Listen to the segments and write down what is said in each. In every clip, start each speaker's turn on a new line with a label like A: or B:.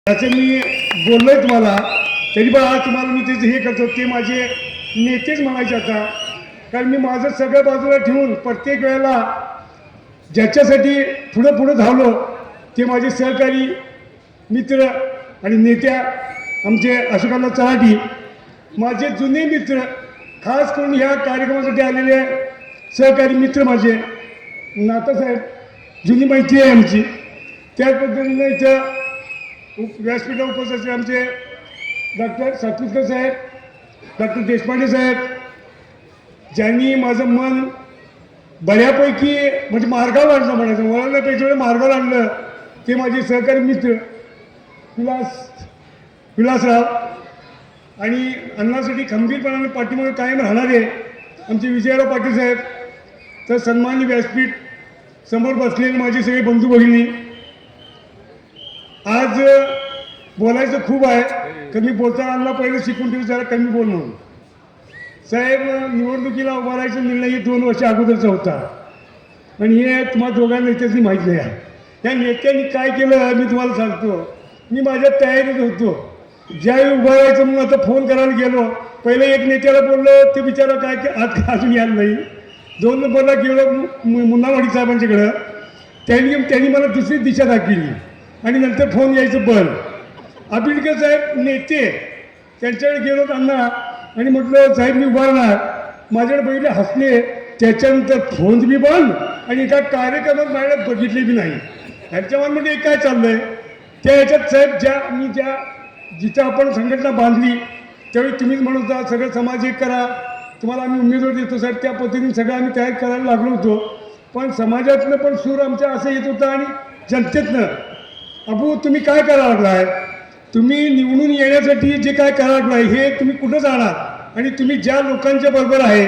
A: त्याचं मी बोललोय तुम्हाला, तरी पण आज तुम्हाला मी त्याचं हे करतो, ते माझे नेतेच म्हणायचे आता. कारण मी माझं सगळं बाजूला ठेवून प्रत्येक वेळेला ज्याच्यासाठी पुढं पुढं धावलो ते माझे सहकारी मित्र आणि नेत्या आमचे अशोकराव चव्हाण, माझे जुने मित्र, खास करून ह्या कार्यक्रमासाठी आलेले सहकारी मित्र माझे नातासाहेब, जुनी माहिती आहे आमची. त्याच पद्धतीने इथं व्यासपीठावर उपस्थित आमचे डॉक्टर सातपुतकर साहेब, डॉक्टर देशपांडे साहेब, ज्यांनी माझं मन बऱ्यापैकी म्हणजे मार्गावर आणलं, म्हणायचं वळवण्यापेक्षा मार्गावर आणलं, ते माझे सहकारी मित्र विलासराव. आणि अन्नासाठी खंबीरपणाने पाठीमागे कायम राहणारे आमचे विजयराव पाटील साहेब. तर सन्माननीय व्यासपीठ समोर बसलेले माझे सगळे बंधू भगिनी, आज बोलायचं खूप आहे. कमी बोलताना अण्णा पहिले शिकून ठेवू जरा कमी बोल म्हणून. साहेब, निवडणुकीला उभा राहायचा निर्णय हे 2 वर्ष अगोदरचा होता आणि हे तुम्हाला दोघांना नेत्यांनी माहीत नाही आहे. त्या नेत्यांनी काय केलं मी तुम्हाला सांगतो. मी माझ्या तयारीत होतो, ज्यावेळी उभा राहायचं म्हणून आता फोन करायला गेलो. पहिले एक नेत्याला बोललो, ते बिचारा काय अजून यायला नाही. 2 नंबरला गेलो मुन्नावाडी साहेबांच्याकडं, त्यांनी मला दुसरी दिशा दाखवली आणि नंतर फोन यायचं बंद. आबिडकर साहेब नेते, त्यांच्याकडे गेलो त्यांना आणि म्हटलं साहेब मी उभा राहणार. माझ्याकडे बघितले, हसले. त्याच्यानंतर फोन बी बंद आणि एका कार्यक्रमात माझ्याकडे बघितले बी नाही. ह्यांच्या मनामध्ये काय चाललं आहे त्या ह्याच्यात साहेब जिथं आपण संघटना बांधली त्यावेळी तुम्हीच म्हणत होता सगळं समाज एक करा, तुम्हाला आम्ही उमेदवार देतो साहेब. त्या पद्धतीने सगळं आम्ही तयार करायला लागलो होतो. पण समाजातनं पण सूर आमच्या असं येत होतं आणि जनतेतनं, अबू तुम्ही काय करायला लागला आहे, तुम्ही निवडून येण्यासाठी जे काय करायला लागलं आहे हे तुम्ही कुठं जाणार आणि तुम्ही ज्या लोकांच्या बरोबर आहे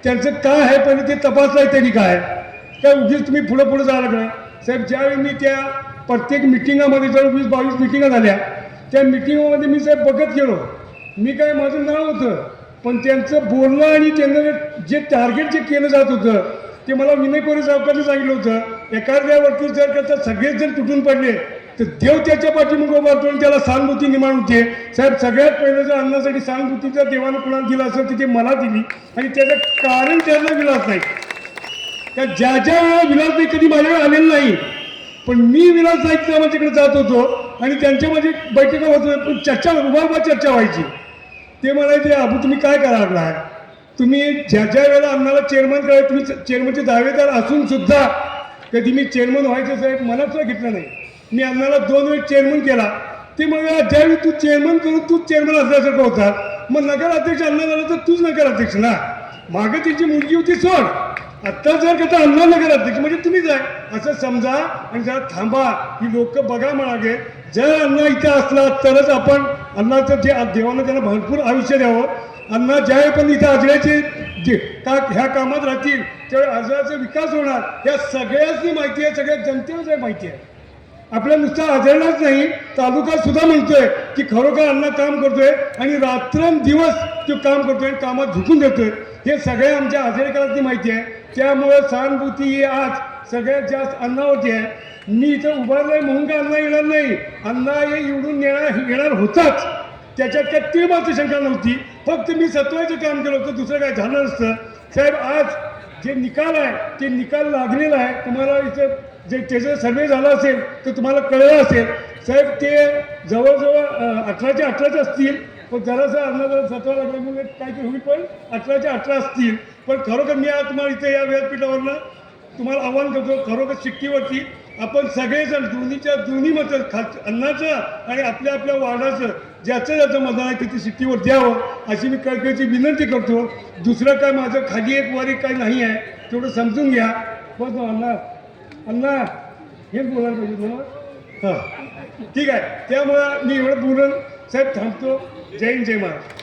A: त्यांचं काय आहे पहिले ते तपासलं आहे तरी काय उगीच तुम्ही पुढं जायला लागला. साहेब, ज्यावेळी मी त्या प्रत्येक मिटिंगामध्ये जवळ 20-22 मिटिंगा झाल्या, त्या मिटिंगामध्ये मी साहेब बघत गेलो. मी काय माझं नाव होतं, पण त्यांचं बोलणं आणि त्यांचं जे टार्गेट जे केलं जात होतं ते मला विनय कोरे साहेबांनी सांगितलं होतं. एखाद्यावरती जर का सगळेच जर तुटून पडले तर देव त्याच्या पाठीमागे उभारतो आणि त्याला सहानुभूती निर्माण होते. साहेब, सगळ्यात पहिलं जर अन्नासाठी सहानुभूतीचा देवानं कुणाला दिला असेल तर ते मला दिली आणि त्याचं कारण त्यांना विलास नाही. का ज्या वेळेला विलास नाही कधी माझ्याकडे आलेलं नाही, पण मी विलास नाईकच्या माझ्याकडे जात होतो आणि त्यांच्या माझी बैठका होत होत्या, पण चर्चा उभा चर्चा व्हायची. ते म्हणायचे अबू तुम्ही काय करायला लागला आहे, तुम्ही ज्या वेळेला अन्नाला चेअरमन करायला तुम्ही चेअरमनचे दावेदार असून सुद्धा कधी मी चेअरमन व्हायचं साहेब मला सुद्धा घेतलं नाही. मी अन्नाला 2 वेळ चेअरमन केला. ते मला ज्यावेळी तू चेअरमन करून तूच चेअरमन असल्यासारखं होता, मग नगराध्यक्ष अण्णा झाला तर तूच नगराध्यक्ष ना. मागं तिची मुलगी होती सोड, आत्ता जर का अण्णा नगराध्यक्ष म्हणजे तुम्हीच आहे असं समजा आणि जरा थांबा. ही लोक बघा म्हणाले, जर अण्णा इथे असला तरच आपण अण्णाचं जे देवानं त्यांना भरपूर आयुष्य द्यावं. अण्णा ज्यावेळी पण इथे आजऱ्याचे ह्या कामात राहतील त्यावेळी आजऱ्याचा विकास होणार. या सगळ्यांनी माहिती आहे, सगळ्या जनतेला माहिती आहे. आपल्या नुसता आजरलाच नाही, तालुका सुद्धा म्हणतोय की खरोखर अण्णा काम करतोय आणि रात्रंदिवस तो काम करतोय आणि कामात झुकून देतोय. हे सगळ्या आमच्या आजरेकरांची माहिती आहे. त्यामुळं सहानुभूती ही आज सगळ्यात जास्त अण्णावरती आहे. मी इथं उभारलंय म्हणून का अण्णा येणार नाही, अण्णा हे निवडून येणार होताच, त्याच्यात काय ते मात्र शंका नव्हती. फक्त मी सत्वायचं काम केलं होतं, दुसरं काय झालं नसतं. साहेब, आज जे निकाल आहे ते निकाल लागलेला आहे. तुम्हाला इथं जे त्याचा सर्वे झाला असेल तर तुम्हाला कळलं असेल. साहेब, ते जवळजवळ 18च्या 18 असतील, पण जरासं अन्नाला सत्वा लागल्यामुळे काय ते होईल, पण 18च्या 18 असतील. पण खरोखर मी आज तुम्हाला इथे या व्यासपीठावरनं तुम्हाला आव्हान करतो, खरोखर शिट्टीवरती आपण सगळेजण दोन्ही मतं अन्नाचं आणि आपल्या वार्डाचं ज्याचं मतदान आहे तिथे शिट्टीवर द्यावं अशी मी कळकळीची विनंती करतो. दुसरं काय माझं खाली एक वर एक काही नाही आहे, तेवढं समजून घ्या. बस अण्णा हेच बोलायला पाहिजे तुम्हाला. हां, ठीक आहे. त्यामुळं मी एवढं बोलून साहेब थांबतो. जय हिंद, जय महाराज.